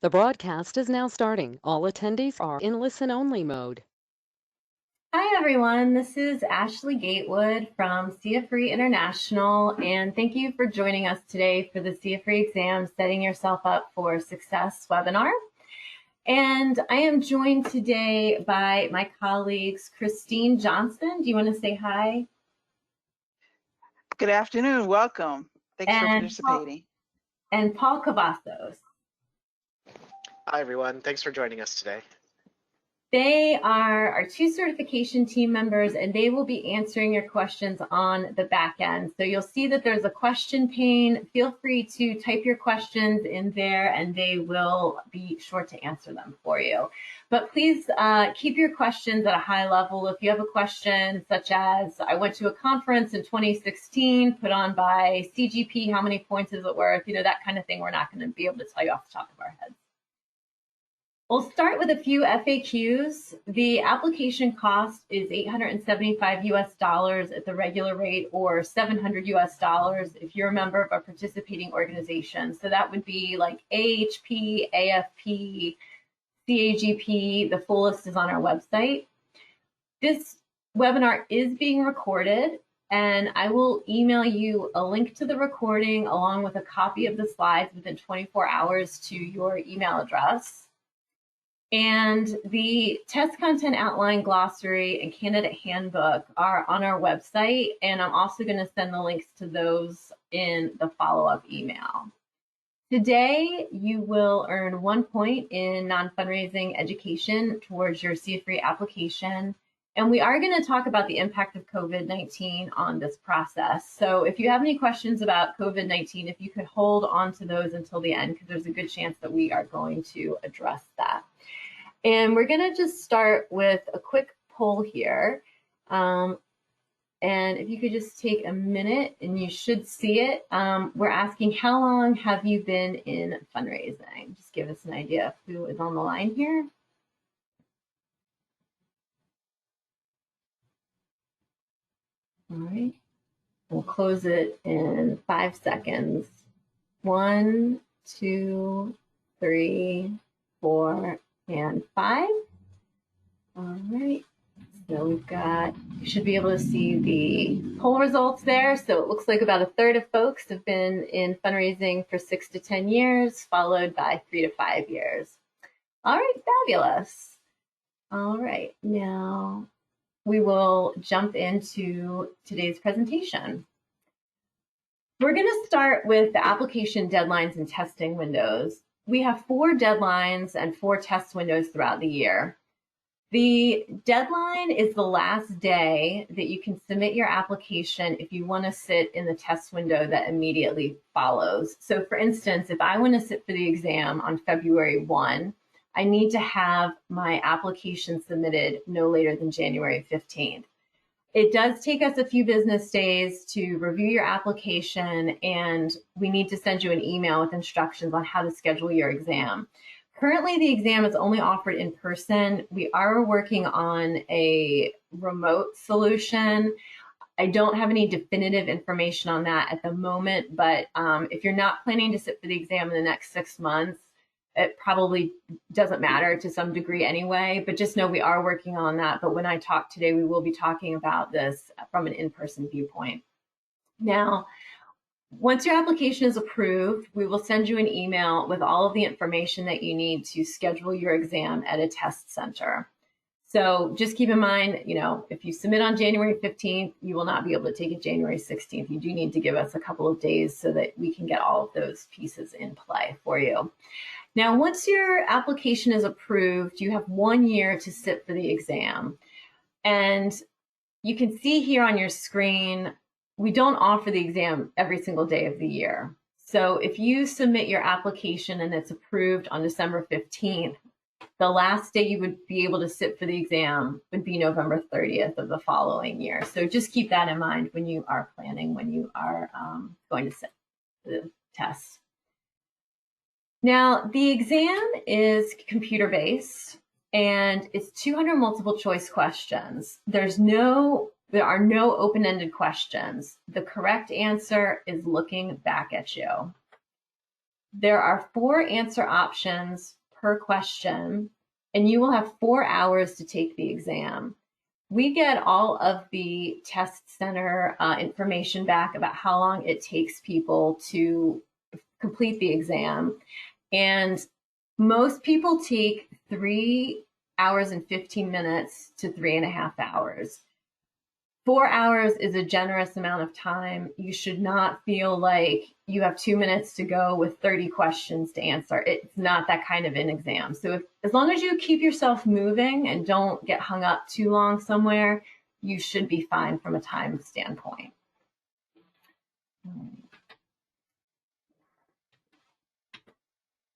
The broadcast is now starting. All attendees are in listen-only mode. Hi, everyone. This is Ashley Gatewood from CFRE International, and thank you for joining us today for the CFRE exam Setting Yourself Up for Success webinar. And I am joined today by my colleagues, Christine Johnson. Do you want to say hi? Good afternoon. Welcome. Thanks for participating. And Paul Cavazos. Hi, everyone. Thanks for joining us today. They are our two certification team members, and they will be answering your questions on the back end. So you'll see that there's a question pane. Feel free to type your questions in there, and they will be sure to answer them for you. But please keep your questions at a high level. If you have a question such as, I went to a conference in 2016 put on by CGP, how many points is it worth? You know, that kind of thing, we're not going to be able to tell you off the top of our heads. We'll start with a few FAQs. The application cost is $875 US at the regular rate, or $700 US if you're a member of a participating organization. So that would be like AHP, AFP, CAGP. The full list is on our website. This webinar is being recorded, and I will email you a link to the recording along with a copy of the slides within 24 hours to your email address. And the test content outline, glossary, and candidate handbook are on our website, and I'm also going to send the links to those in the follow-up email. Today, you will earn 1 point in non-fundraising education towards your CFRE application, and we are going to talk about the impact of COVID-19 on this process. So if you have any questions about COVID-19, if you could hold on to those until the end, because there's a good chance that we are going to address that. And we're going to just start with a quick poll here. And if you could just take a minute, and you should see it. We're asking, how long have you been in fundraising? Just give us an idea of who is on the line here. All right. We'll close it in 5 seconds. 1, 2, 3, 4, and 5. All right, so we've got, you should be able to see the poll results there. So it looks like about a third of folks have been in fundraising for 6 to 10 years, followed by 3 to 5 years. All right, fabulous. All right, now we will jump into today's presentation. We're going to start with the application deadlines and testing windows. We have 4 deadlines and 4 test windows throughout the year. The deadline is the last day that you can submit your application if you want to sit in the test window that immediately follows. So for instance, if I want to sit for the exam on February 1, I need to have my application submitted no later than January 15th. It does take us a few business days to review your application, and we need to send you an email with instructions on how to schedule your exam. Currently, the exam is only offered in person. We are working on a remote solution. I don't have any definitive information on that at the moment, but if you're not planning to sit for the exam in the next 6 months, it probably doesn't matter to some degree anyway, but just know we are working on that. But when I talk today, we will be talking about this from an in-person viewpoint. Now, once your application is approved, we will send you an email with all of the information that you need to schedule your exam at a test center. So just keep in mind, you know, if you submit on January 15th, you will not be able to take it January 16th. You do need to give us a couple of days so that we can get all of those pieces in play for you. Now, once your application is approved, you have 1 year to sit for the exam. And you can see here on your screen, we don't offer the exam every single day of the year. So if you submit your application and it's approved on December 15th, the last day you would be able to sit for the exam would be November 30th of the following year. So just keep that in mind when you are planning, when you are going to sit the test. Now, the exam is computer-based, and it's 200 multiple choice questions. There are no open-ended questions. The correct answer is looking back at you. There are 4 answer options per question, and you will have 4 hours to take the exam. We get all of the test center information back about how long it takes people to complete the exam. And most people take 3 hours and 15 minutes to 3.5 hours. 4 hours is a generous amount of time. You should not feel like you have 2 minutes to go with 30 questions to answer. It's not that kind of an exam. So as long as you keep yourself moving and don't get hung up too long somewhere, you should be fine from a time standpoint.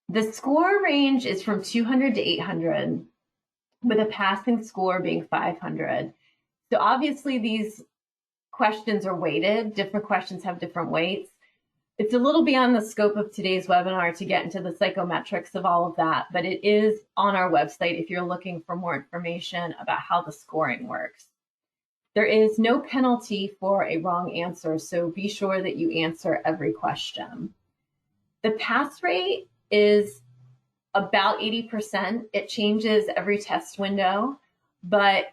The score range is from 200 to 800, with a passing score being 500. So obviously these questions are weighted. Different questions have different weights. It's a little beyond the scope of today's webinar to get into the psychometrics of all of that, but it is on our website if you're looking for more information about how the scoring works. There is no penalty for a wrong answer, so be sure that you answer every question. The pass rate is about 80%. It changes every test window, but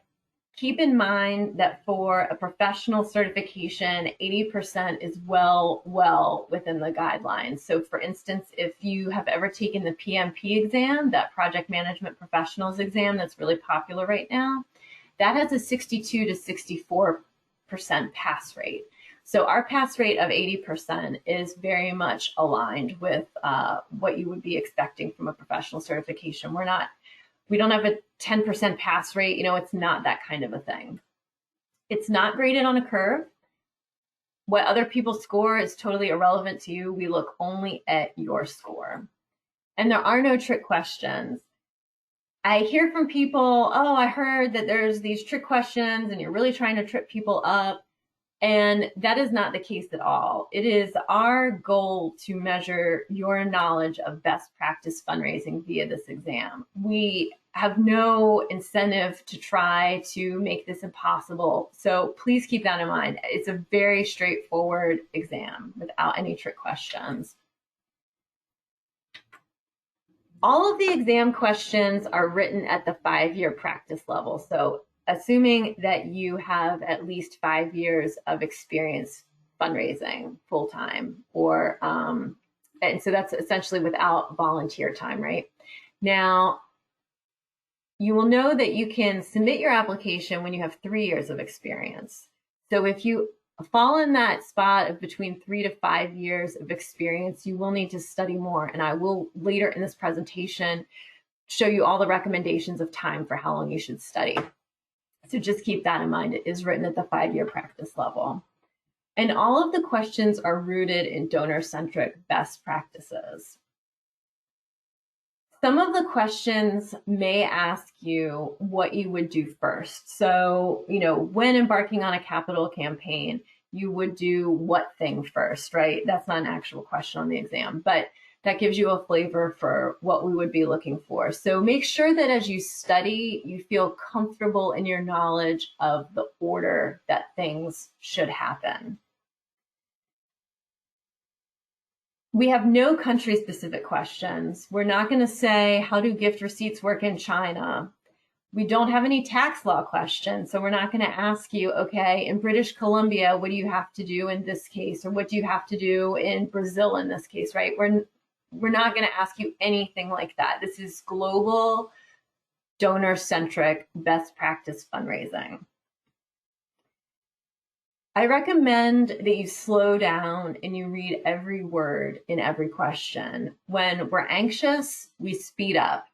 keep in mind that for a professional certification, 80% is well within the guidelines. So for instance, if you have ever taken the PMP exam, that project management professionals exam that's really popular right now, that has a 62 to 64% pass rate. So our pass rate of 80% is very much aligned with what you would be expecting from a professional certification. We don't have a 10% pass rate. It's not that kind of a thing. It's not graded on a curve. What other people score is totally irrelevant to you. We look only at your score. And there are no trick questions. I hear from people, oh, I heard that there's these trick questions and you're really trying to trip people up. And that is not the case at all. It is our goal to measure your knowledge of best practice fundraising via this exam. We have no incentive to try to make this impossible. So please keep that in mind. It's a very straightforward exam without any trick questions. All of the exam questions are written at the 5-year practice level. So assuming that you have at least 5 years of experience fundraising full-time, and so that's essentially without volunteer time, right? Now, you will know that you can submit your application when you have 3 years of experience. So if you fall in that spot of between 3 to 5 years of experience, you will need to study more. And I will later in this presentation show you all the recommendations of time for how long you should study. So just keep that in mind. It is written at the 5-year practice level. And all of the questions are rooted in donor-centric best practices. Some of the questions may ask you what you would do first. So, when embarking on a capital campaign, you would do what thing first, right? That's not an actual question on the exam, but that gives you a flavor for what we would be looking for. So make sure that as you study, you feel comfortable in your knowledge of the order that things should happen. We have no country-specific questions. We're not going to say, how do gift receipts work in China? We don't have any tax law questions, so we're not going to ask you, okay, in British Columbia, what do you have to do in this case? Or what do you have to do in Brazil in this case, right? We're not going to ask you anything like that. This is global, donor-centric, best practice fundraising. I recommend that you slow down and you read every word in every question. When we're anxious, we speed up.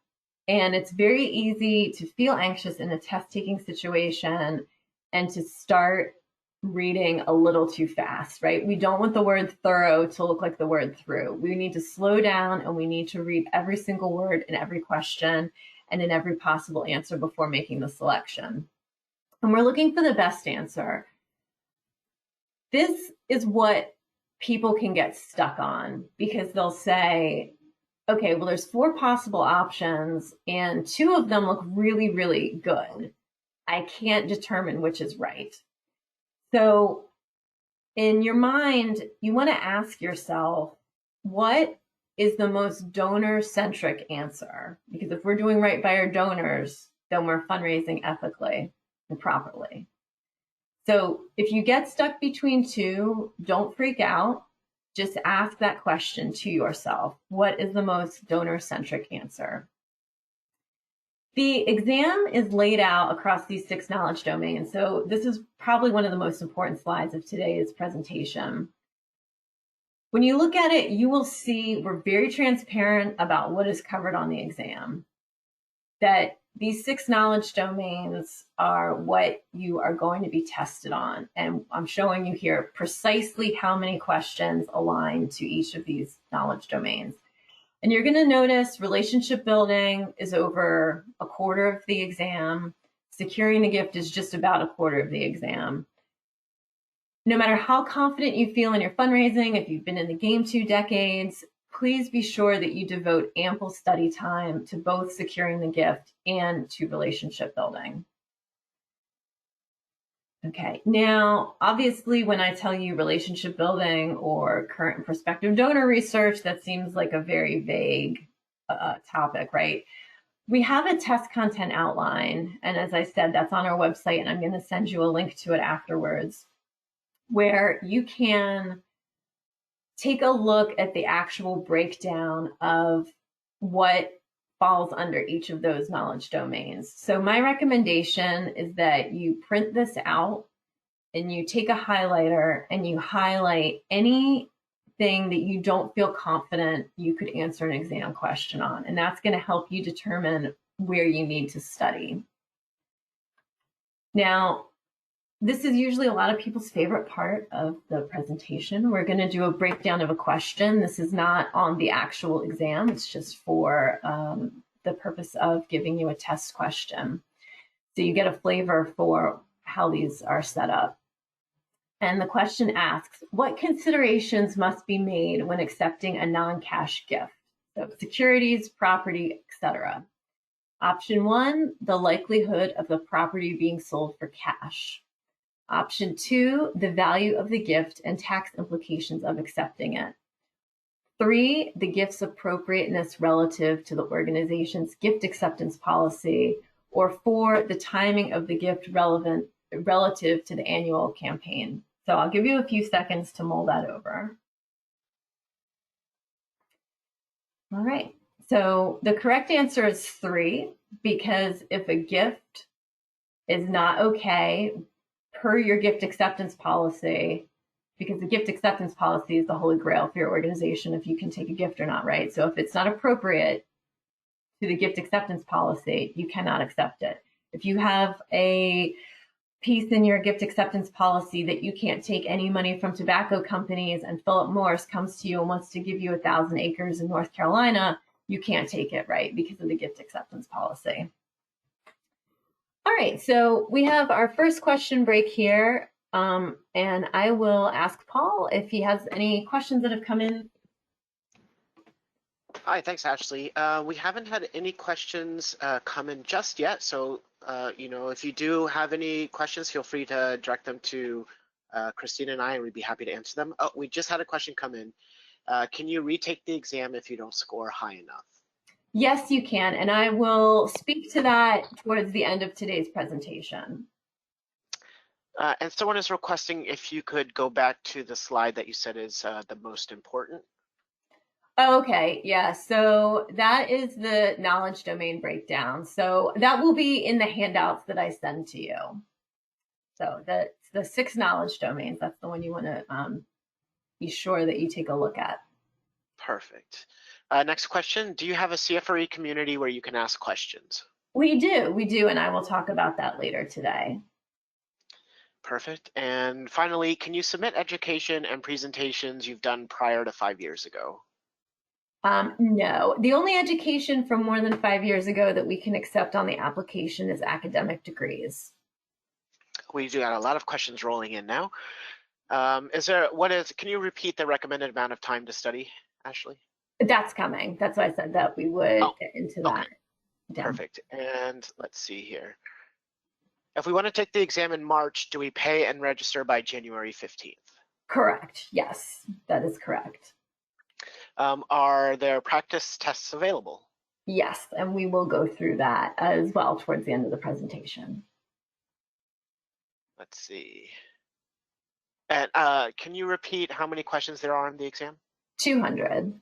And it's very easy to feel anxious in a test-taking situation and to start reading a little too fast, right? We don't want the word thorough to look like the word through. We need to slow down and we need to read every single word in every question and in every possible answer before making the selection. And we're looking for the best answer. This is what people can get stuck on because they'll say, okay, well, there's 4 possible options and 2 of them look really, really good. I can't determine which is right. So in your mind, you want to ask yourself, what is the most donor-centric answer? Because if we're doing right by our donors, then we're fundraising ethically and properly. So if you get stuck between two, don't freak out. Just ask that question to yourself. What is the most donor-centric answer? The exam is laid out across these 6 knowledge domains. So this is probably one of the most important slides of today's presentation. When you look at it, you will see we're very transparent about what is covered on the exam. That these 6 knowledge domains are what you are going to be tested on. And I'm showing you here precisely how many questions align to each of these knowledge domains. And you're going to notice relationship building is over a quarter of the exam. Securing the gift is just about a quarter of the exam. No matter how confident you feel in your fundraising, if you've been in the game 2 decades, please be sure that you devote ample study time to both securing the gift and to relationship building. Okay, now, obviously, when I tell you relationship building or current and prospective donor research, that seems like a very vague topic, right? We have a test content outline, and as I said, that's on our website, and I'm going to send you a link to it afterwards, where you can take a look at the actual breakdown of what falls under each of those knowledge domains. So my recommendation is that you print this out and you take a highlighter and you highlight anything that you don't feel confident you could answer an exam question on. And that's going to help you determine where you need to study. Now, this is usually a lot of people's favorite part of the presentation. We're going to do a breakdown of a question. This is not on the actual exam. It's just for the purpose of giving you a test question. So you get a flavor for how these are set up. And the question asks, what considerations must be made when accepting a non-cash gift? So securities, property, etc. Option 1, the likelihood of the property being sold for cash. Option 2, the value of the gift and tax implications of accepting it. 3, the gift's appropriateness relative to the organization's gift acceptance policy. Or 4, the timing of the gift relative to the annual campaign. So I'll give you a few seconds to mull that over. All right, so the correct answer is 3, because if a gift is not okay per your gift acceptance policy, because the gift acceptance policy is the holy grail for your organization if you can take a gift or not, right? So if it's not appropriate to the gift acceptance policy, you cannot accept it. If you have a piece in your gift acceptance policy that you can't take any money from tobacco companies and Philip Morris comes to you and wants to give you 1,000 acres in North Carolina, you can't take it, right? Because of the gift acceptance policy. All right, so we have our first question break here, and I will ask Paul if he has any questions that have come in. Hi, thanks, Ashley. We haven't had any questions come in just yet, so if you do have any questions, feel free to direct them to Christina and I, and we'd be happy to answer them. Oh, we just had a question come in. Can you retake the exam if you don't score high enough? Yes, you can, and I will speak to that towards the end of today's presentation. And someone is requesting if you could go back to the slide that you said is the most important. Okay, yeah, so that is the knowledge domain breakdown. So that will be in the handouts that I send to you. So the 6 knowledge domains, that's the one you want to be sure that you take a look at. Perfect. Next question, do you have a CFRE community where you can ask questions? We do, and I will talk about that later today. Perfect. And finally, can you submit education and presentations you've done prior to 5 years ago? No, the only education from more than 5 years ago that we can accept on the application is academic degrees. We do have a lot of questions rolling in now. Can you repeat the recommended amount of time to study, Ashley? That's coming. That's why I said that we would get into that. Okay. Perfect. And let's see here. If we want to take the exam in March, do we pay and register by January 15th? Correct. Yes, that is correct. Are there practice tests available? Yes, and we will go through that as well towards the end of the presentation. Let's see. And can you repeat how many questions there are in the exam? 200.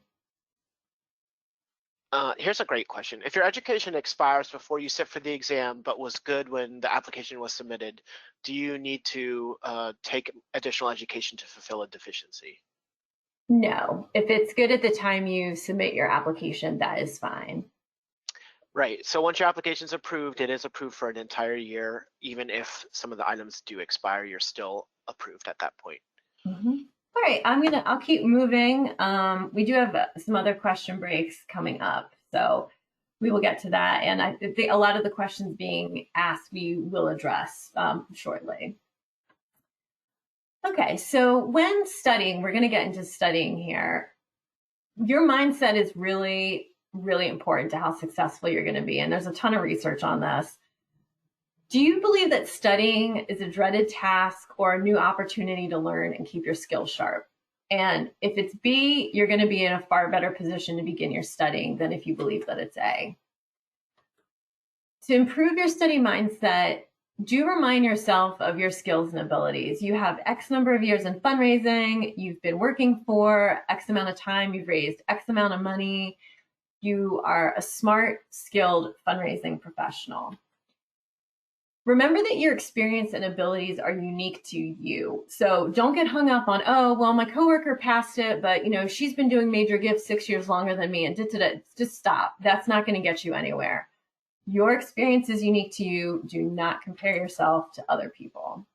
Here's a great question. If your education expires before you sit for the exam but was good when the application was submitted, do you need to take additional education to fulfill a deficiency? No, if it's good at the time you submit your application, that is fine. Right. So once your application is approved, it is approved for an entire year. Even if some of the items do expire, you're still approved at that point. All right, I'll keep moving. We do have some other question breaks coming up, so we will get to that. And I think a lot of the questions being asked we will address shortly. Okay, so when studying, we're going to get into studying here. Your mindset is really, really important to how successful you're going to be. And there's a ton of research on this. Do you believe that studying is a dreaded task or a new opportunity to learn and keep your skills sharp? And if it's B, you're going to be in a far better position to begin your studying than if you believe that it's A. To improve your study mindset, do remind yourself of your skills and abilities. You have X number of years in fundraising, you've been working for X amount of time, you've raised X amount of money, you are a smart, skilled fundraising professional. Remember that your experience and abilities are unique to you. So don't get hung up on, oh, well, my coworker passed it, but she's been doing major gifts 6 years longer than me, and just stop. That's not going to get you anywhere. Your experience is unique to you. Do not compare yourself to other people.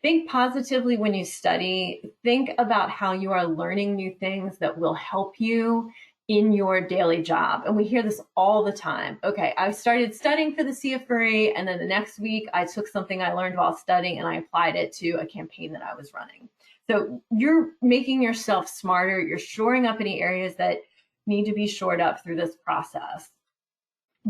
Think positively when you study. Think about how you are learning new things that will help you in your daily job. And we hear this all the time. Okay, I started studying for the CFRE, and then the next week I took something I learned while studying and I applied it to a campaign that I was running. So you're making yourself smarter. You're shoring up any areas that need to be shored up through this process.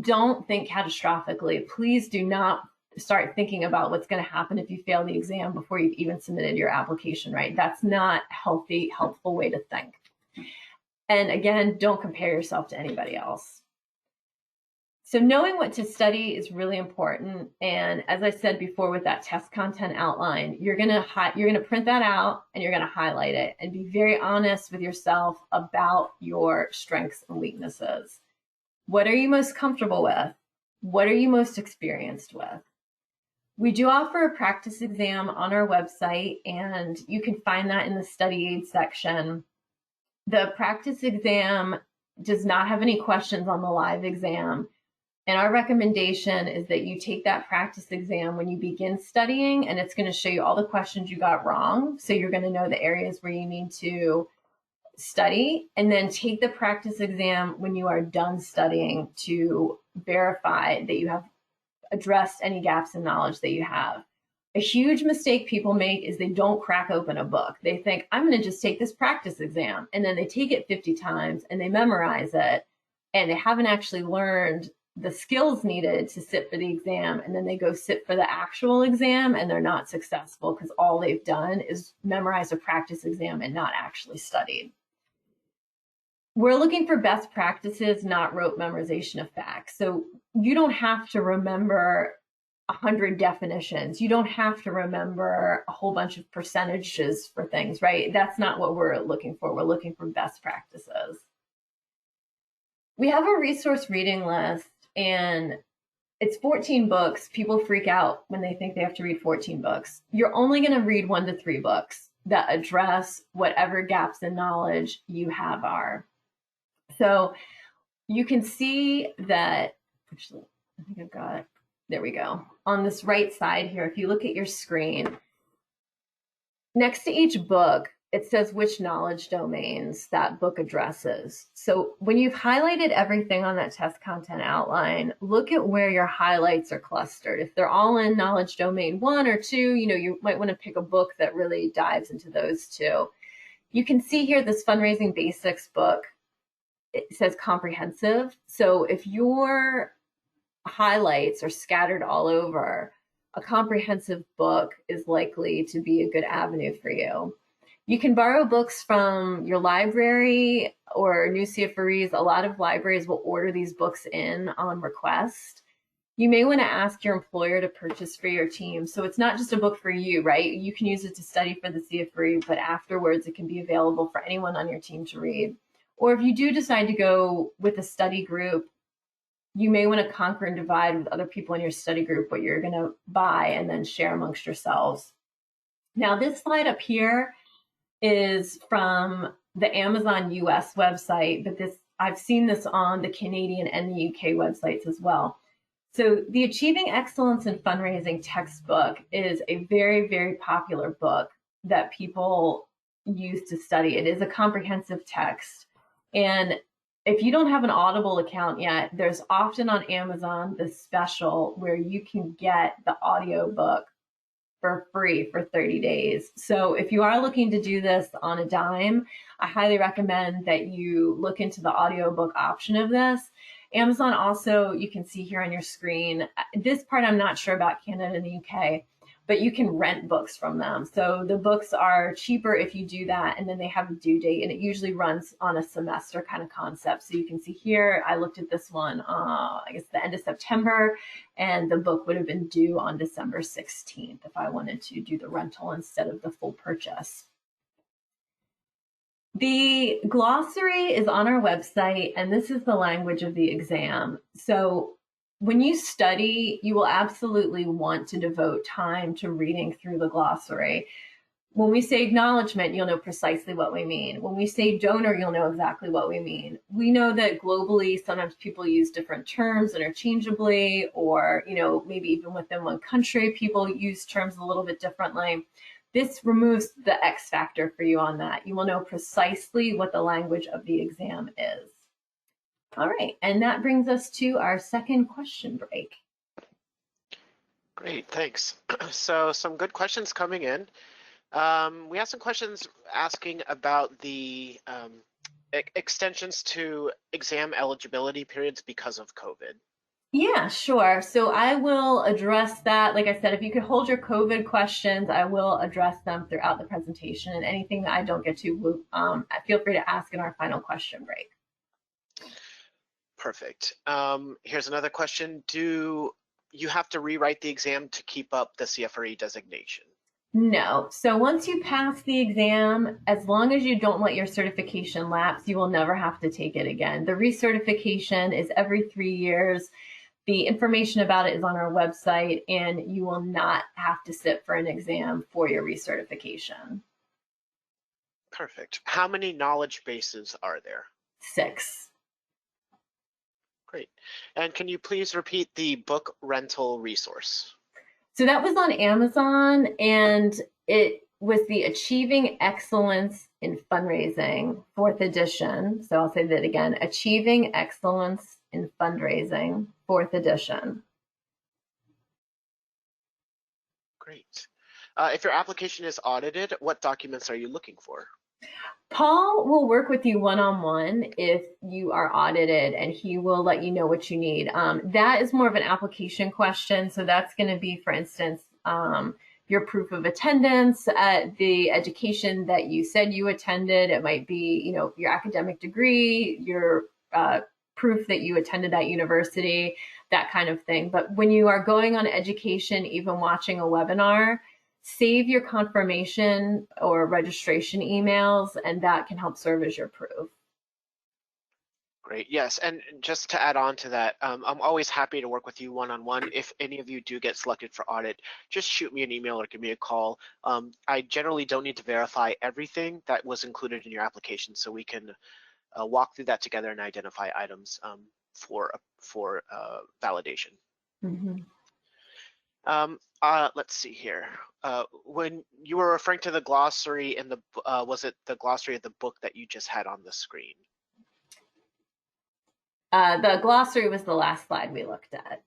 Don't think catastrophically. Please do not start thinking about what's going to happen if you fail the exam before you've even submitted your application, right? That's not a helpful way to think. And again, don't compare yourself to anybody else. So knowing what to study is really important. And as I said before with that test content outline, you're going to print that out and you're going to highlight it and be very honest with yourself about your strengths and weaknesses. What are you most comfortable with? What are you most experienced with? We do offer a practice exam on our website, and you can find that in the study aid section. The practice exam does not have any questions on the live exam. And our recommendation is that you take that practice exam when you begin studying, and it's going to show you all the questions you got wrong. So you're going to know the areas where you need to study, and then take the practice exam when you are done studying to verify that you have addressed any gaps in knowledge that you have. A huge mistake people make is they don't crack open a book. They think, I'm going to just take this practice exam, and then they take it 50 times and they memorize it, and they haven't actually learned the skills needed to sit for the exam, and then they go sit for the actual exam and they're not successful because all they've done is memorize a practice exam and not actually studied. We're looking for best practices, not rote memorization of facts. So you don't have to remember 100 definitions. You don't have to remember a whole bunch of percentages for things, right? That's not what we're looking for. We're looking for best practices. We have a resource reading list, and it's 14 books. People freak out when they think they have to read 14 books. You're only going to read 1 to 3 books that address whatever gaps in knowledge you have are. So you can see that, actually, I think I've got it. There we go. On this right side here, if you look at your screen, next to each book, it says which knowledge domains that book addresses. So when you've highlighted everything on that test content outline, look at where your highlights are clustered. If they're all in knowledge domain 1 or 2, you might want to pick a book that really dives into those 2. You can see here this fundraising basics book. It says comprehensive. So if your highlights are scattered all over, a comprehensive book is likely to be a good avenue for you. You can borrow books from your library or new CFREs. A lot of libraries will order these books in on request. You may want to ask your employer to purchase for your team. So it's not just a book for you, right? You can use it to study for the CFRE, but afterwards it can be available for anyone on your team to read. Or if you do decide to go with a study group, you may want to conquer and divide with other people in your study group what you're going to buy and then share amongst yourselves. Now, this slide up here is from the Amazon US website, but I've seen this on the Canadian and the UK websites as well. So the Achieving Excellence in Fundraising textbook is a very, very popular book that people use to study. It is a comprehensive text. And if you don't have an Audible account yet, there's often on Amazon this special where you can get the audiobook for free for 30 days. So if you are looking to do this on a dime, I highly recommend that you look into the audiobook option of this. Amazon also, you can see here on your screen, this part I'm not sure about Canada and the UK, but you can rent books from them. So the books are cheaper if you do that, and then they have a due date, and it usually runs on a semester kind of concept. So you can see here, I looked at this one, I guess the end of September, and the book would have been due on December 16th if I wanted to do the rental instead of the full purchase. The glossary is on our website, and this is the language of the exam. So when you study, you will absolutely want to devote time to reading through the glossary. When we say acknowledgement, you'll know precisely what we mean. When we say donor, you'll know exactly what we mean. We know that globally, sometimes people use different terms interchangeably, or, maybe even within one country, people use terms a little bit differently. This removes the X factor for you on that. You will know precisely what the language of the exam is. All right, and that brings us to our second question break. Great, thanks. So some good questions coming in. We have some questions asking about the extensions to exam eligibility periods because of COVID. Yeah, sure. So I will address that. Like I said, if you could hold your COVID questions, I will address them throughout the presentation. And anything that I don't get to, feel free to ask in our final question break. Perfect. Here's another question. Do you have to rewrite the exam to keep up the CFRE designation? No. So once you pass the exam, as long as you don't let your certification lapse, you will never have to take it again. The recertification is every 3 years. The information about it is on our website, and you will not have to sit for an exam for your recertification. Perfect. How many knowledge bases are there? 6. Great. And can you please repeat the book rental resource? So that was on Amazon, and it was the Achieving Excellence in Fundraising, 4th edition. So I'll say that again, Achieving Excellence in Fundraising, 4th edition. Great. If your application is audited, what documents are you looking for? Paul will work with you one-on-one if you are audited, and he will let you know what you need. That is more of an application question. So that's going to be, for instance, your proof of attendance at the education that you said you attended. It might be, your academic degree, your proof that you attended that university, that kind of thing. But when you are going on education, even watching a webinar, save your confirmation or registration emails, and that can help serve as your proof. Great, yes, and just to add on to that, I'm always happy to work with you one-on-one. If any of you do get selected for audit, just shoot me an email or give me a call. I generally don't need to verify everything that was included in your application, so we can walk through that together and identify items for validation. Mm-hmm. Let's see here. When you were referring to the glossary in the, was it the glossary of the book that you just had on the screen? The glossary was the last slide we looked at.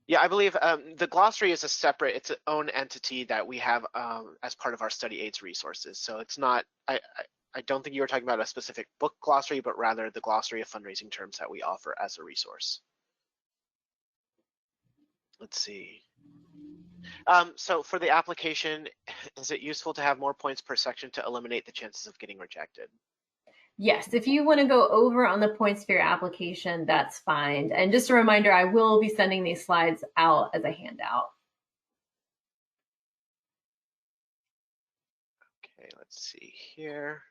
Yeah, I believe the glossary is it's its own entity that we have as part of our study aids resources. So it's not, I don't think you were talking about a specific book glossary, but rather the glossary of fundraising terms that we offer as a resource. Let's see. So for the application, is it useful to have more points per section to eliminate the chances of getting rejected? Yes, if you want to go over on the points for your application, that's fine. And just a reminder, I will be sending these slides out as a handout. Okay, let's see here.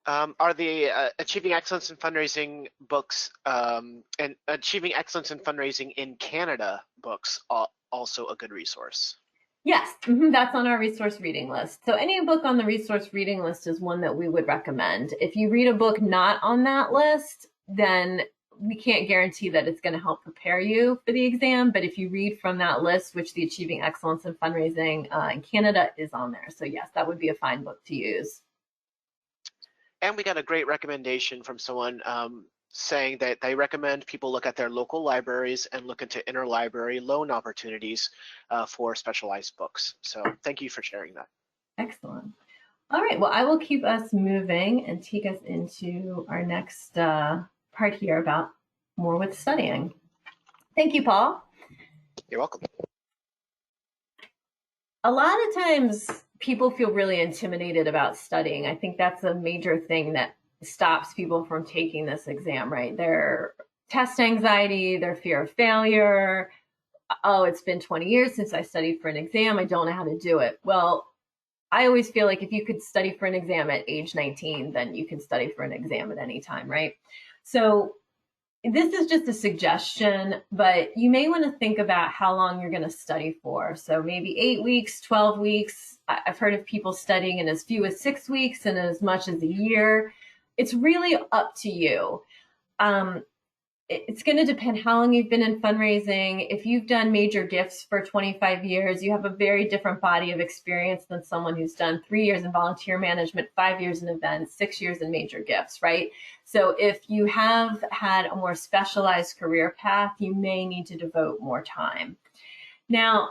Are the Achieving Excellence in Fundraising books and Achieving Excellence in Fundraising in Canada books also a good resource? Yes, that's on our resource reading list. So any book on the resource reading list is one that we would recommend. If you read a book not on that list, then we can't guarantee that it's going to help prepare you for the exam. But if you read from that list, which the Achieving Excellence in Fundraising in Canada is on there. So yes, that would be a fine book to use. And we got a great recommendation from someone saying that they recommend people look at their local libraries and look into interlibrary loan opportunities for specialized books. So thank you for sharing that. Excellent. All right, well, I will keep us moving and take us into our next part here about more with studying. Thank you, Paul. You're welcome. A lot of times people feel really intimidated about studying. I think that's a major thing that stops people from taking this exam, right? Their test anxiety, their fear of failure. Oh, it's been 20 years since I studied for an exam. I don't know how to do it. Well, I always feel like if you could study for an exam at age 19, then you can study for an exam at any time, right? So this is just a suggestion, but you may want to think about how long you're going to study for. So maybe 8 weeks, 12 weeks. I've heard of people studying in as few as 6 weeks and as much as a year. It's really up to you. It's going to depend how long you've been in fundraising. If you've done major gifts for 25 years, you have a very different body of experience than someone who's done 3 years in volunteer management, 5 years in events, 6 years in major gifts, right? So if you have had a more specialized career path, you may need to devote more time. Now,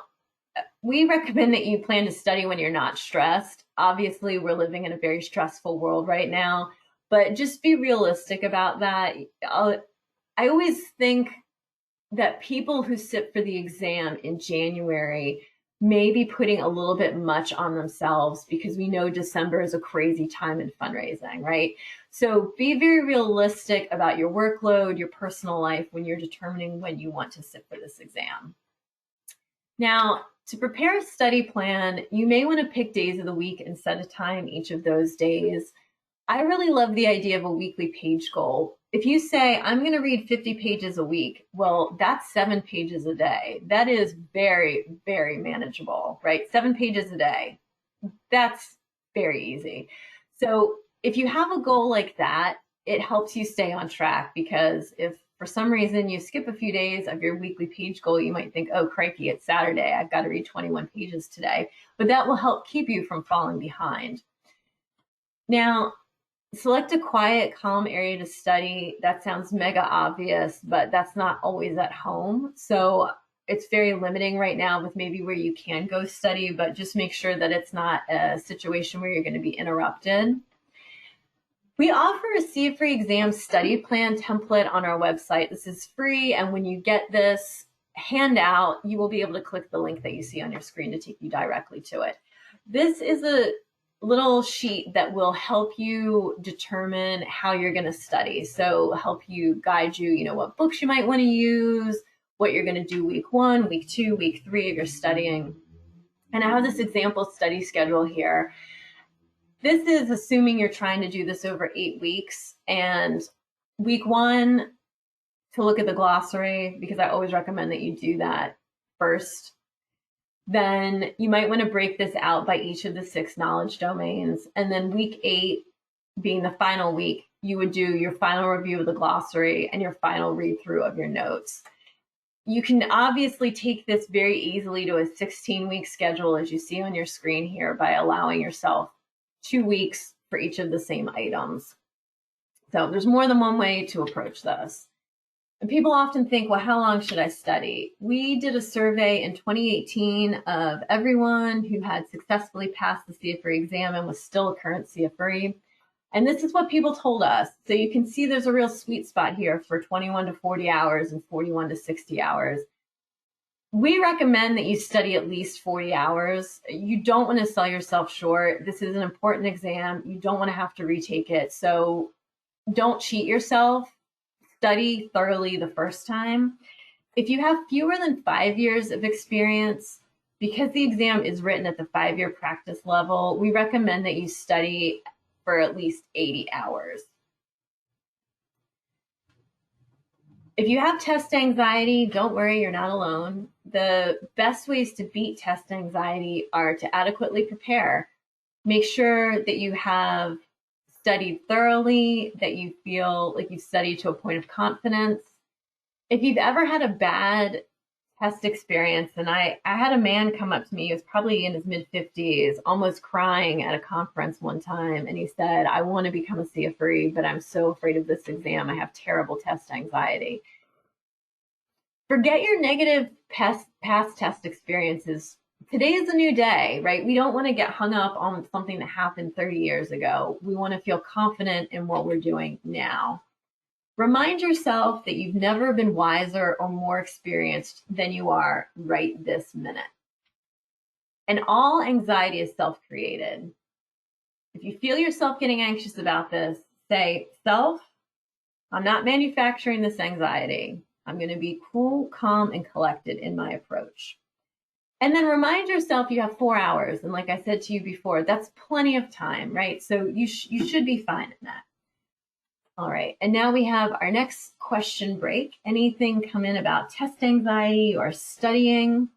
we recommend that you plan to study when you're not stressed. Obviously, we're living in a very stressful world right now, but just be realistic about that. I always think that people who sit for the exam in January may be putting a little bit much on themselves because we know December is a crazy time in fundraising, right? So be very realistic about your workload, your personal life when you're determining when you want to sit for this exam. Now, to prepare a study plan, you may want to pick days of the week and set a time each of those days. I really love the idea of a weekly page goal. If you say, I'm going to read 50 pages a week, well, that's 7 pages a day. That is very, very manageable, right? 7 pages a day. That's very easy. So if you have a goal like that, it helps you stay on track, because if for some reason you skip a few days of your weekly page goal, you might think, oh, crikey, it's Saturday. I've got to read 21 pages today. But that will help keep you from falling behind. Now, select a quiet, calm area to study. That sounds mega obvious, but that's not always at home. So it's very limiting right now with maybe where you can go study, but just make sure that it's not a situation where you're going to be interrupted. We offer a CFRE exam study plan template on our website. This is free, and when you get this handout, you will be able to click the link that you see on your screen to take you directly to it. This is a little sheet that will help you determine how you're going to study. So help you guide you, what books you might want to use, what you're going to do week 1, week 2, week 3 of your studying. And I have this example study schedule here. This is assuming you're trying to do this over 8 weeks. And week 1, to look at the glossary, because I always recommend that you do that first. Then you might want to break this out by each of the 6 knowledge domains. And then week 8, being the final week, you would do your final review of the glossary and your final read through of your notes. You can obviously take this very easily to a 16-week schedule, as you see on your screen here, by allowing yourself 2 weeks for each of the same items. So there's more than one way to approach this. And people often think, well, how long should I study? We did a survey in 2018 of everyone who had successfully passed the CFRE exam and was still a current CFRE. And this is what people told us. So you can see there's a real sweet spot here for 21 to 40 hours and 41 to 60 hours. We recommend that you study at least 40 hours. You don't want to sell yourself short. This is an important exam. You don't want to have to retake it. So don't cheat yourself. Study thoroughly the first time. If you have fewer than 5 years of experience, because the exam is written at the 5-year practice level, we recommend that you study for at least 80 hours. If you have test anxiety, don't worry, you're not alone. The best ways to beat test anxiety are to adequately prepare. Make sure that you have studied thoroughly, that you feel like you've studied to a point of confidence. If you've ever had a bad test experience, and I had a man come up to me, he was probably in his mid-50s, almost crying at a conference one time, and he said, I want to become a CFRE, but I'm so afraid of this exam. I have terrible test anxiety. Forget your negative past test experiences. Today is a new day, right? We don't want to get hung up on something that happened 30 years ago. We want to feel confident in what we're doing now. Remind yourself that you've never been wiser or more experienced than you are right this minute. And all anxiety is self-created. If you feel yourself getting anxious about this, say, self, I'm not manufacturing this anxiety. I'm going to be cool, calm, and collected in my approach. And then remind yourself you have 4 hours. And like I said to you before, that's plenty of time, right? So you should be fine in that. All right, and now we have our next question break. Anything come in about test anxiety or studying?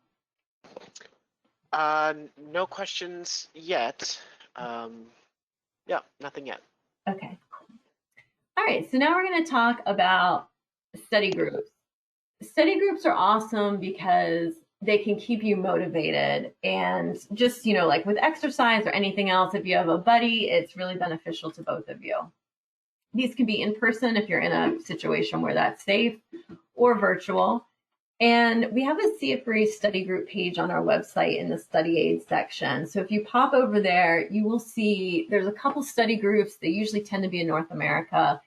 No questions yet. Yeah, nothing yet. Okay. All right, so now we're going to talk about study groups. Study groups are awesome because they can keep you motivated, and just, like with exercise or anything else, if you have a buddy, it's really beneficial to both of you. These can be in person if you're in a situation where that's safe, or virtual. And we have a CFRE study group page on our website in the study aid section. So if you pop over there, you will see there's a couple study groups. They usually tend to be in North America.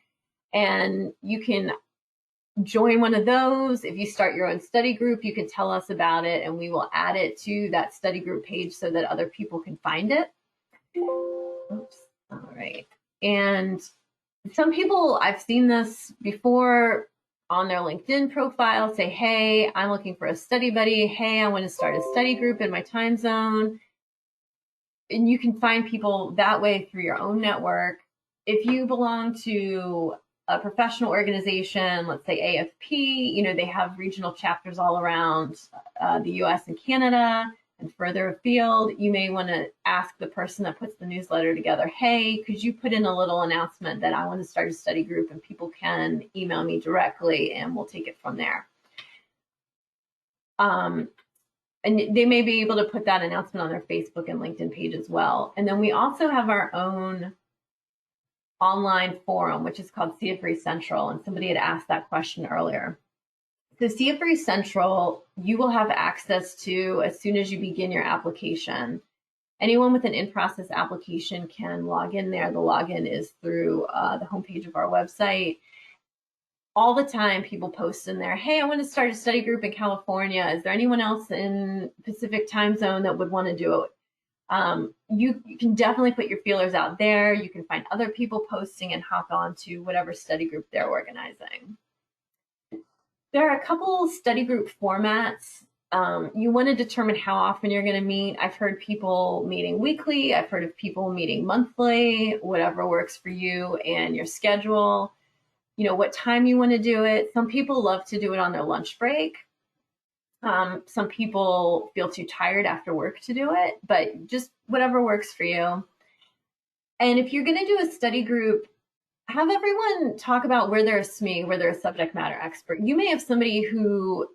And you can join one of those. If you start your own study group, you can tell us about it, and we will add it to that study group page so that other people can find it. Oops. All right. And some people, I've seen this before on their LinkedIn profile, say, hey, I'm looking for a study buddy. Hey, I want to start a study group in my time zone. And you can find people that way through your own network. If you belong to a professional organization, let's say AFP, they have regional chapters all around the US and Canada and further afield. You may want to ask the person that puts the newsletter together, hey, could you put in a little announcement that I want to start a study group, and people can email me directly and we'll take it from there. And they may be able to put that announcement on their Facebook and LinkedIn page as well. And then we also have our own online forum, which is called CFRE Central. And somebody had asked that question earlier. So CFRE Central, you will have access to as soon as you begin your application. Anyone with an in-process application can log in there. The login is through the homepage of our website. All the time, people post in there, hey, I want to start a study group in California. Is there anyone else in Pacific time zone that would want to do it? You can definitely put your feelers out there. You can find other people posting and hop on to whatever study group they're organizing. There are a couple study group formats. You want to determine how often you're going to meet. I've heard people meeting weekly. I've heard of people meeting monthly, whatever works for you and your schedule. What time you want to do it. Some people love to do it on their lunch break. Some people feel too tired after work to do it, but just whatever works for you. And if you're going to do a study group, have everyone talk about where they're a SME, where they're a subject matter expert. You may have somebody who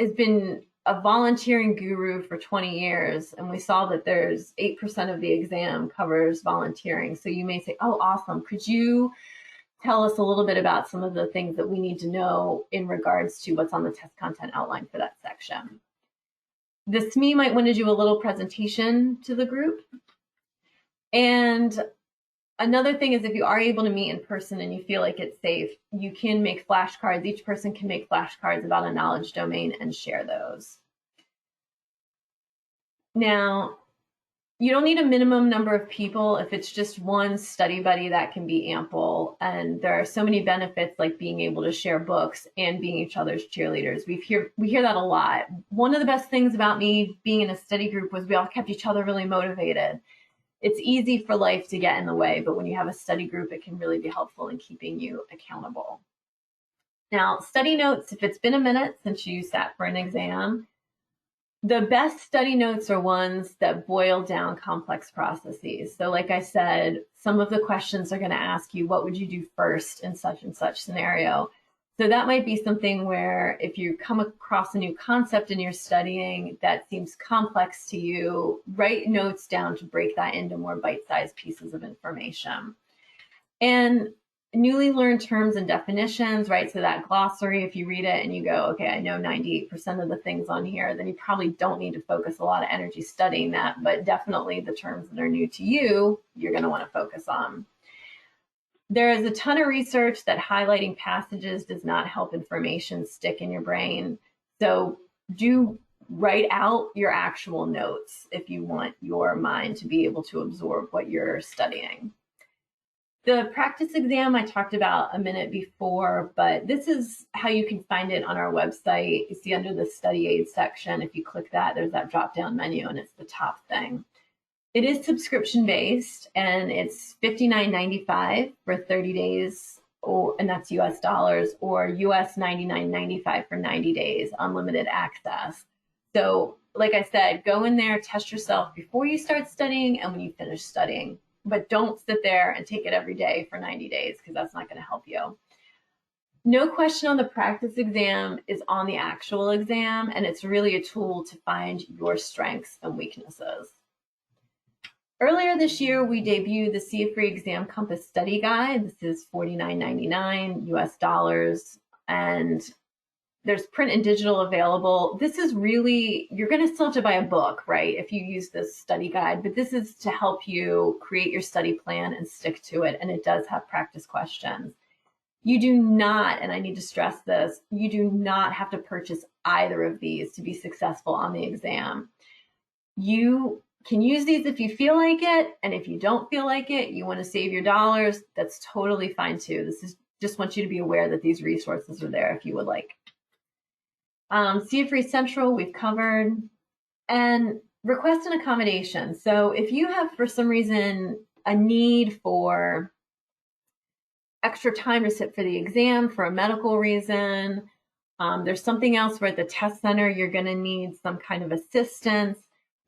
has been a volunteering guru for 20 years, and we saw that there's 8% of the exam covers volunteering. So you may say, oh, awesome. Could you tell us a little bit about some of the things that we need to know in regards to what's on the test content outline for that section? The SME might want to do a little presentation to the group. And Another thing is if you are able to meet in person and you feel like it's safe, you can make flashcards. Each person can make flashcards about a knowledge domain and share those. Now, you don't need a minimum number of people. If it's just one study buddy, that can be ample. And there are so many benefits, like being able to share books and being each other's cheerleaders. We hear that a lot. One of the best things about me being in a study group was we all kept each other really motivated. It's easy for life to get in the way, but when you have a study group, it can really be helpful in keeping you accountable. Now, study notes, if it's been a minute since you sat for an exam, the best study notes are ones that boil down complex processes. So like I said, some of the questions are going to ask you, what would you do first in such and such scenario? So that might be something where if you come across a new concept in your studying that seems complex to you, write notes down to break that into more bite-sized pieces of information. And newly learned terms and definitions, right? So that glossary, if you read it and you go, okay, I know 98% of the things on here, then you probably don't need to focus a lot of energy studying that, but definitely the terms that are new to you, you're going to want to focus on. There is a ton of research that highlighting passages does not help information stick in your brain. So do write out your actual notes if you want your mind to be able to absorb what you're studying. The practice exam I talked about a minute before, but this is how you can find it on our website. You see under the study aid section, if you click that, there's that drop-down menu and it's the top thing. It is subscription-based and it's $59.95 for 30 days, and that's US dollars, or US $99.95 for 90 days, unlimited access. So like I said, go in there, test yourself before you start studying and when you finish studying. But don't sit there and take it every day for 90 days because that's not going to help you. No question on the practice exam is on the actual exam, and it's really a tool to find your strengths and weaknesses. Earlier this year, we debuted the CFRE Exam Compass Study Guide. This is $49.99 US dollars, and there's print and digital available. This is really, you're going to still have to buy a book, right, if you use this study guide, but this is to help you create your study plan and stick to it, and it does have practice questions. You do not, and I need to stress this, you do not have to purchase either of these to be successful on the exam. You can use these if you feel like it, and if you don't feel like it, you want to save your dollars, that's totally fine too. This is just want you to be aware that these resources are there if you would like. CFRE Central, we've covered, and request an accommodation. So if you have, for some reason, a need for extra time to sit for the exam for a medical reason, there's something else where at the test center you're going to need some kind of assistance,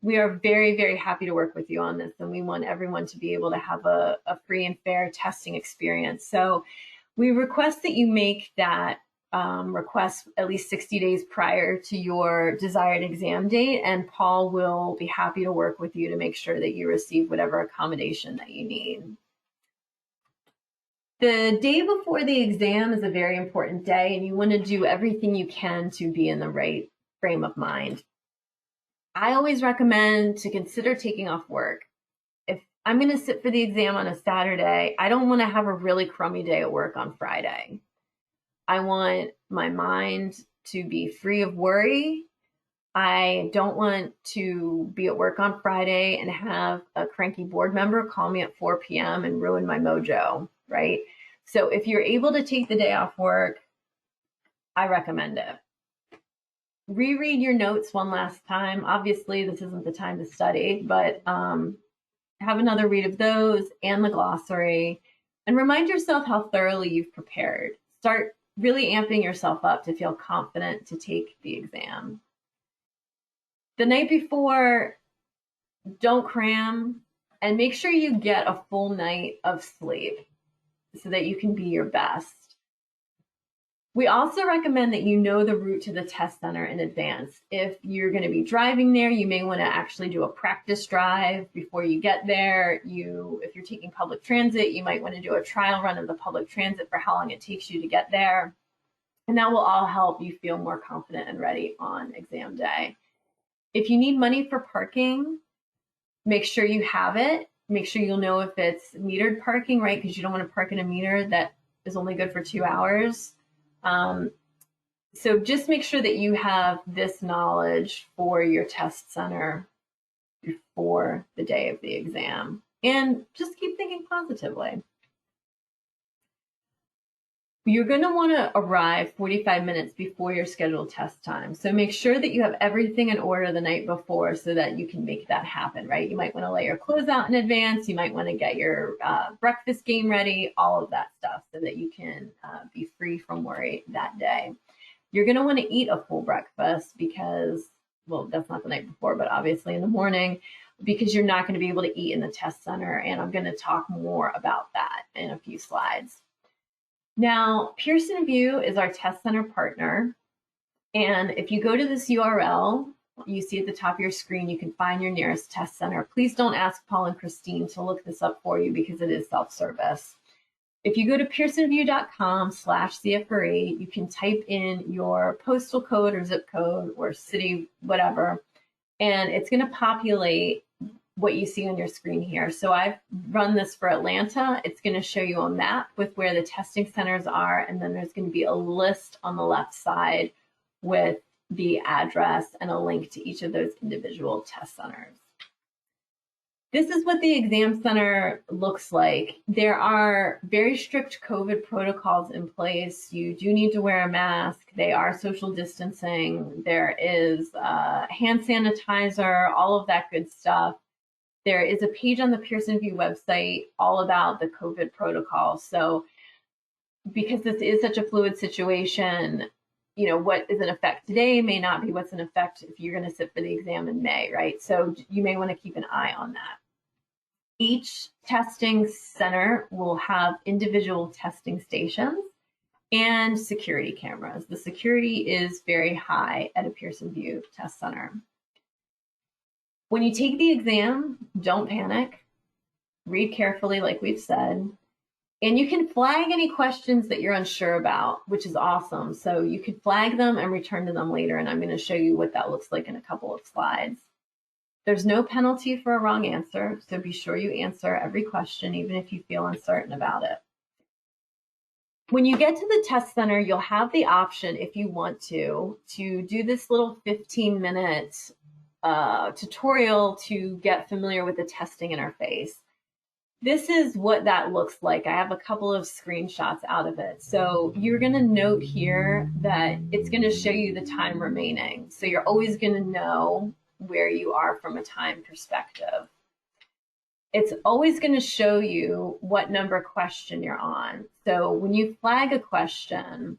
we are very, very happy to work with you on this, and we want everyone to be able to have a free and fair testing experience. So we request that you make that request at least 60 days prior to your desired exam date, and Paul will be happy to work with you to make sure that you receive whatever accommodation that you need. The day before the exam is a very important day, and you want to do everything you can to be in the right frame of mind. I always recommend to consider taking off work. If I'm going to sit for the exam on a Saturday, I don't want to have a really crummy day at work on Friday. I want my mind to be free of worry. I don't want to be at work on Friday and have a cranky board member call me at 4 p.m. and ruin my mojo, right? So if you're able to take the day off work, I recommend it. Reread your notes one last time. Obviously, this isn't the time to study, but have another read of those and the glossary, and remind yourself how thoroughly you've prepared. Start really amping yourself up to feel confident to take the exam. The night before, don't cram, and make sure you get a full night of sleep so that you can be your best. We also recommend that you know the route to the test center in advance. If you're going to be driving there, you may want to actually do a practice drive before you get there. If you're taking public transit, you might want to do a trial run of the public transit for how long it takes you to get there. And that will all help you feel more confident and ready on exam day. If you need money for parking, make sure you have it. Make sure you'll know if it's metered parking, right? Because you don't want to park in a meter that is only good for 2 hours. So just make sure that you have this knowledge for your test center before the day of the exam. And just keep thinking positively. You're going to want to arrive 45 minutes before your scheduled test time. So make sure that you have everything in order the night before so that you can make that happen, right? You might want to lay your clothes out in advance. You might want to get your breakfast game ready, all of that stuff so that you can be free from worry that day. You're going to want to eat a full breakfast because, well, that's not the night before, but obviously in the morning, because you're not going to be able to eat in the test center. And I'm going to talk more about that in a few slides. Now, Pearson VUE is our test center partner. And if you go to this URL, you see at the top of your screen, you can find your nearest test center. Please don't ask Paul and Christine to look this up for you because it is self-service. If you go to pearsonvue.com/CFRE, you can type in your postal code or zip code or city, whatever, and it's going to populate what you see on your screen here. So I've run this for Atlanta. It's going to show you a map with where the testing centers are, and then there's going to be a list on the left side with the address and a link to each of those individual test centers. This is what the exam center looks like. There are very strict COVID protocols in place. You do need to wear a mask. They are social distancing. There is hand sanitizer, all of that good stuff. There is a page on the Pearson VUE website all about the COVID protocol. So because this is such a fluid situation, you know, what is in effect today may not be what's in effect if you're going to sit for the exam in May, right? So you may want to keep an eye on that. Each testing center will have individual testing stations and security cameras. The security is very high at a Pearson VUE test center. When you take the exam, don't panic. Read carefully, like we've said. And you can flag any questions that you're unsure about, which is awesome. So you could flag them and return to them later, and I'm going to show you what that looks like in a couple of slides. There's no penalty for a wrong answer, so be sure you answer every question, even if you feel uncertain about it. When you get to the test center, you'll have the option, if you want to do this little 15-minute tutorial to get familiar with the testing interface. This is what that looks like. I have a couple of screenshots out of it. So you're going to note here that it's going to show you the time remaining. So you're always going to know where you are from a time perspective. It's always going to show you what number question you're on. So when you flag a question,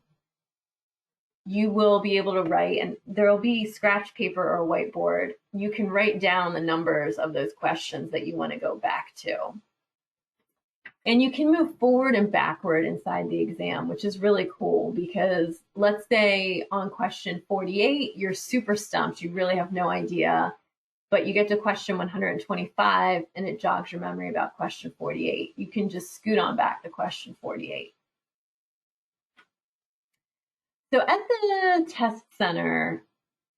you will be able to write, and there will be scratch paper or a whiteboard. You can write down the numbers of those questions that you want to go back to. And you can move forward and backward inside the exam, which is really cool because let's say on question 48, you're super stumped. You really have no idea, but you get to question 125 and it jogs your memory about question 48. You can just scoot on back to question 48. So at the test center,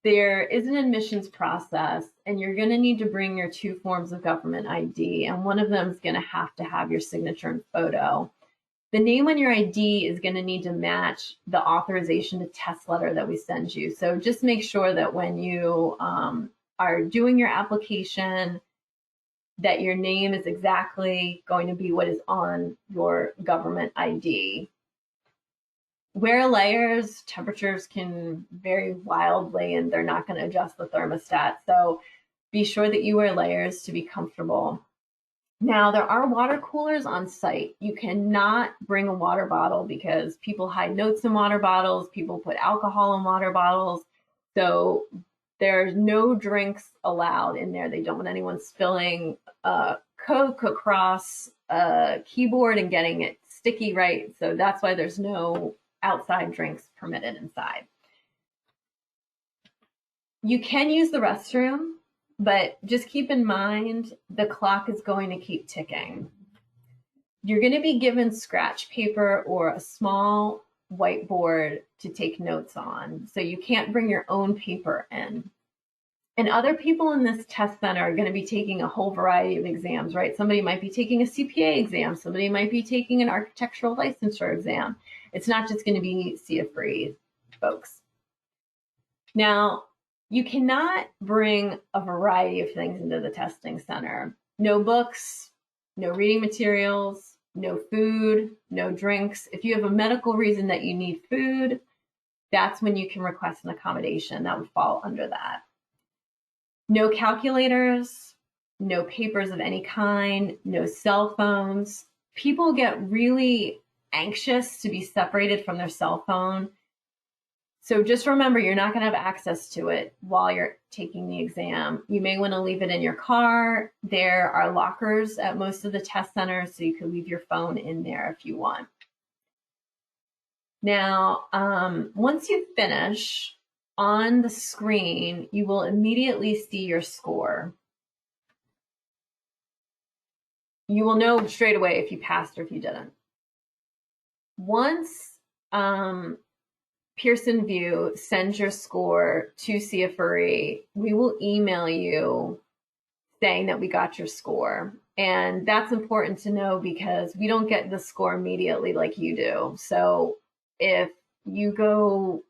there is an admissions process, and you're going to need to bring your 2 forms of government ID, and one of them is going to have your signature and photo. The name on your ID is going to need to match the authorization to test letter that we send you. So just make sure that when you are doing your application, that your name is exactly going to be what is on your government ID. Wear layers. Temperatures can vary wildly and they're not going to adjust the thermostat. So be sure that you wear layers to be comfortable. Now, there are water coolers on site. You cannot bring a water bottle because people hide notes in water bottles. People put alcohol in water bottles. So there's no drinks allowed in there. They don't want anyone spilling Coke across a keyboard and getting it sticky, right? So that's why there's no outside drinks permitted inside. You can use the restroom, but just keep in mind the clock is going to keep ticking. You're going to be given scratch paper or a small whiteboard to take notes on, so you can't bring your own paper in. And other people in this test center are going to be taking a whole variety of exams, right? Somebody might be taking a CPA exam. Somebody might be taking an architectural licensure exam. It's not just going to be CFRE folks. Now, you cannot bring a variety of things into the testing center. No books, no reading materials, no food, no drinks. If you have a medical reason that you need food, that's when you can request an accommodation that would fall under that. No calculators, no papers of any kind, no cell phones. People get really anxious to be separated from their cell phone. So just remember, you're not going to have access to it while you're taking the exam. You may want to leave it in your car. There are lockers at most of the test centers, so you can leave your phone in there if you want. Now, once you finish, on the screen, you will immediately see your score. You will know straight away if you passed or if you didn't. Once Pearson VUE sends your score to CFRE, we will email you saying that we got your score. And that's important to know because we don't get the score immediately like you do. So if you go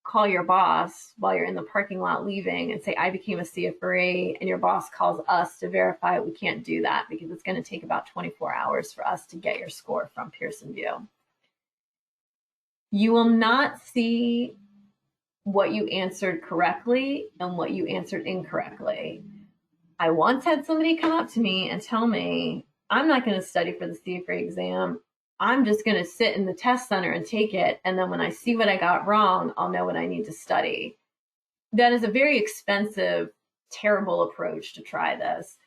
call your boss while you're in the parking lot leaving and say, I became a CFRE, and your boss calls us to verify it, we can't do that because it's going to take about 24 hours for us to get your score from Pearson VUE. You will not see what you answered correctly and what you answered incorrectly. I once had somebody come up to me and tell me, I'm not going to study for the CFRE exam. I'm just going to sit in the test center and take it. And then when I see what I got wrong, I'll know what I need to study. That is a very expensive, terrible approach to try this.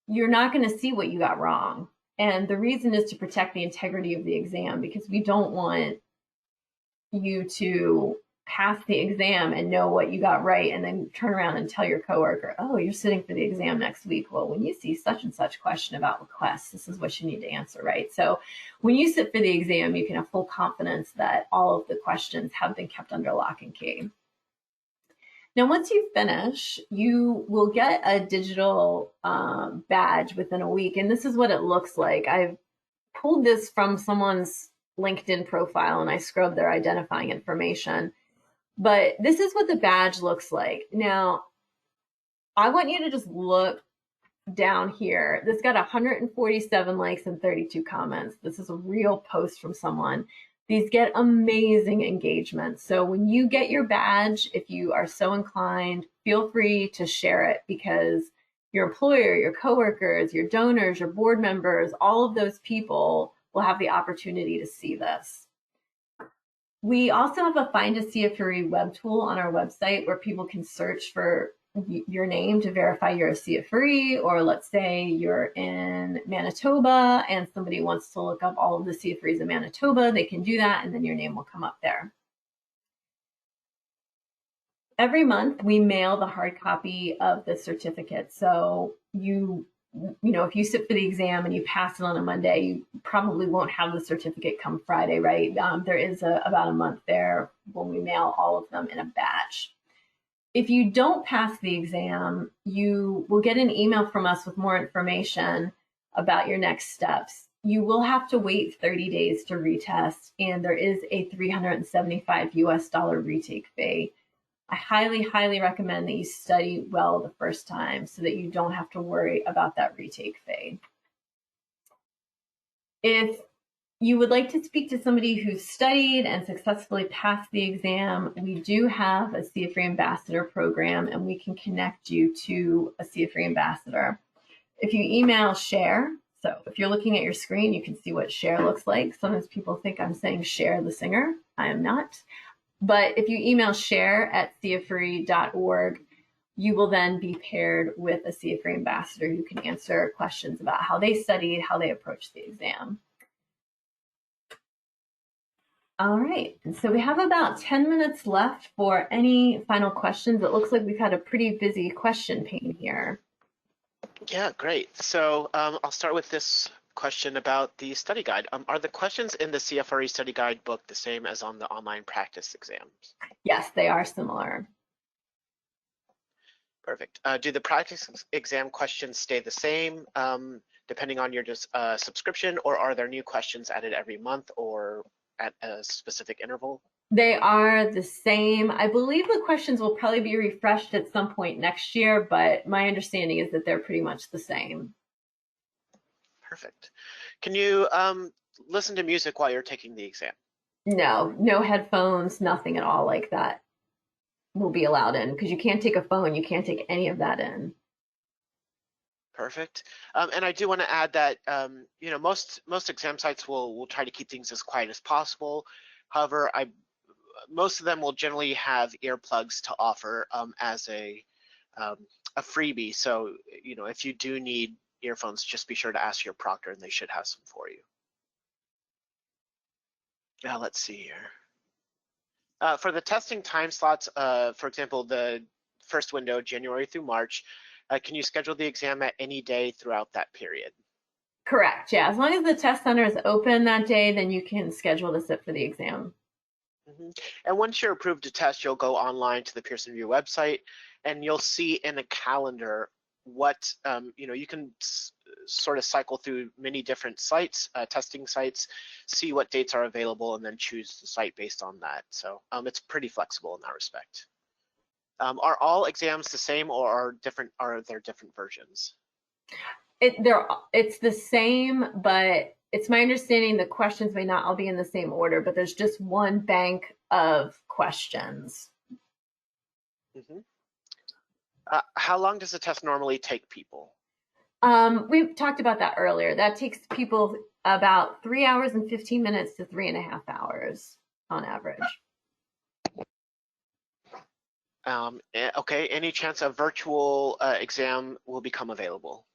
You're not going to see what you got wrong. And the reason is to protect the integrity of the exam, because we don't want you to pass the exam and know what you got right and then turn around and tell your coworker, oh, you're sitting for the exam next week. Well, when you see such and such question about requests, this is what you need to answer, right? So when you sit for the exam, you can have full confidence that all of the questions have been kept under lock and key. Now, once you finish, you will get a digital badge within a week. And this is what it looks like. I've pulled this from someone's LinkedIn profile and I scrubbed their identifying information. But this is what the badge looks like. Now, I want you to just look down here. This got 147 likes and 32 comments. This is a real post from someone. These get amazing engagement. So when you get your badge, if you are so inclined, feel free to share it because your employer, your coworkers, your donors, your board members, all of those people will have the opportunity to see this. We also have a Find a CFRE web tool on our website where people can search for your name to verify you're a CFRE, or let's say you're in Manitoba and somebody wants to look up all of the CFREs in Manitoba, they can do that and then your name will come up there. Every month we mail the hard copy of the certificate. So if you sit for the exam and you pass it on a Monday, you probably won't have the certificate come Friday, right? There is about a month there when we mail all of them in a batch. If you don't pass the exam, you will get an email from us with more information about your next steps. You will have to wait 30 days to retest, and there is a $375 US retake fee. I highly, highly recommend that you study well the first time so that you don't have to worry about that retake fee. If you would like to speak to somebody who's studied and successfully passed the exam, we do have a CFRE ambassador program and we can connect you to a CFRE ambassador. If you email share, so if you're looking at your screen, you can see what share looks like. Sometimes people think I'm saying Cher the singer. I am not. But if you email share@cfre.org, you will then be paired with a CFRE ambassador who can answer questions about how they studied, how they approached the exam. All right, and so we have about 10 minutes left for any final questions. It looks like we've had a pretty busy question pane here. Yeah, great. So I'll start with this question about the study guide. Are the questions in the CFRE study guide book the same as on the online practice exams? Yes, they are similar. Perfect. Do the practice exam questions stay the same depending on your subscription, or are there new questions added every month or at a specific interval? They are the same. I believe the questions will probably be refreshed at some point next year, but my understanding is that they're pretty much the same. Perfect. Can you listen to music while you're taking the exam? No headphones, nothing at all like that will be allowed in, because you can't take a phone, you can't take any of that in. Perfect. And I do want to add that you know, most exam sites will try to keep things as quiet as possible. However, most of them will generally have earplugs to offer as a freebie. So you know, if you do need earphones, just be sure to ask your proctor, and they should have some for you. Now let's see here. For the testing time slots, for example, the first window, January through March, can you schedule the exam at any day throughout that period? Correct, yeah. As long as the test center is open that day, then you can schedule to sit for the exam. And once you're approved to test, you'll go online to the Pearson VUE website, and you'll see in a calendar what, you know, you can sort of cycle through many different sites, testing sites, see what dates are available, and then choose the site based on that. So it's pretty flexible in that respect. Are all exams the same, or are there different versions? It's the same, but it's my understanding the questions may not all be in the same order, but there's just one bank of questions. How long does the test normally take people? We've talked about that earlier. That takes people about 3 hours and 15 minutes to 3.5 hours on average. Okay, any chance a virtual exam will become available?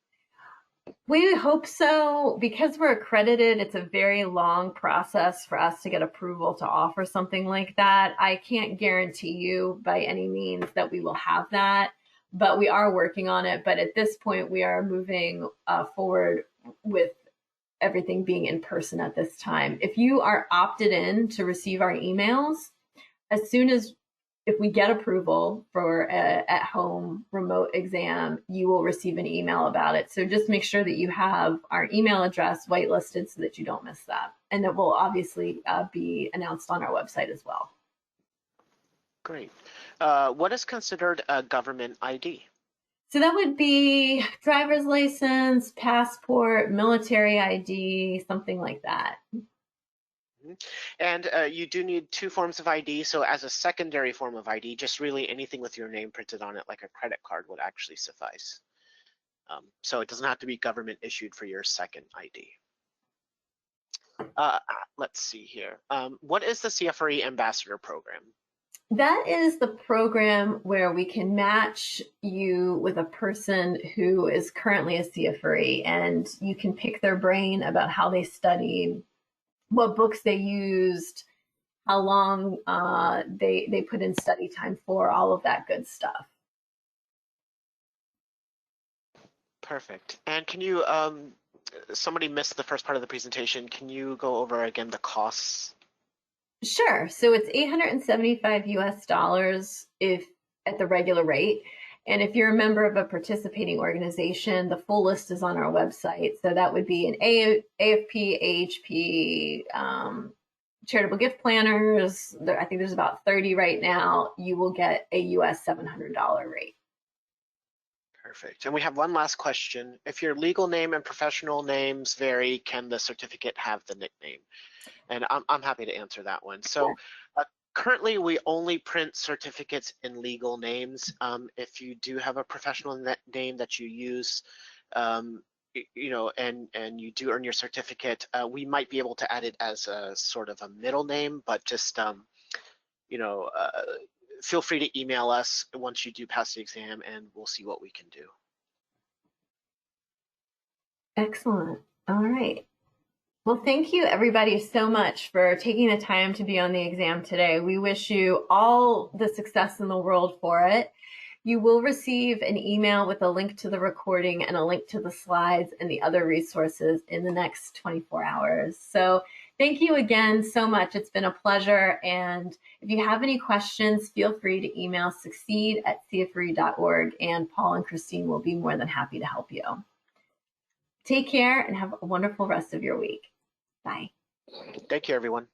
We hope so. Because we're accredited, it's a very long process for us to get approval to offer something like that. I can't guarantee you by any means that we will have that, but we are working on it. But at this point, we are moving forward with everything being in person at this time. If you are opted in to receive our emails, as soon as if we get approval for an at-home remote exam, you will receive an email about it. So just make sure that you have our email address whitelisted so that you don't miss that. And that will obviously be announced on our website as well. Great. What is considered a government ID? So that would be driver's license, passport, military ID, something like that. And you do need 2 forms of ID. So as a secondary form of ID, just really anything with your name printed on it, like a credit card, would actually suffice. So it doesn't have to be government issued for your second ID. Let's see here. What is the CFRE Ambassador Program? That is the program where we can match you with a person who is currently a CFRE, and you can pick their brain about how they studied, what books they used, how long they put in study time for, all of that good stuff. Perfect. And can you, somebody missed the first part of the presentation. Can you go over again the costs? Sure. So it's $875 US if at the regular rate. And if you're a member of a participating organization, the full list is on our website. So that would be an AFP, AHP, charitable gift planners. I think there's about 30 right now. You will get a US $700 rate. Perfect. And we have one last question. If your legal name and professional names vary, can the certificate have the nickname? And I'm happy to answer that one. So currently we only print certificates in legal names. If you do have a professional name that you use, you know, and you do earn your certificate, we might be able to add it as a sort of a middle name, but just, you know, feel free to email us once you do pass the exam, and we'll see what we can do. Excellent. All right. Well, thank you everybody so much for taking the time to be on the exam today. We wish you all the success in the world for it. You will receive an email with a link to the recording and a link to the slides and the other resources in the next 24 hours. So thank you again so much. It's been a pleasure. And if you have any questions, feel free to email succeed@cfre.org, and Paul and Christine will be more than happy to help you. Take care and have a wonderful rest of your week. Bye. Thank you, everyone.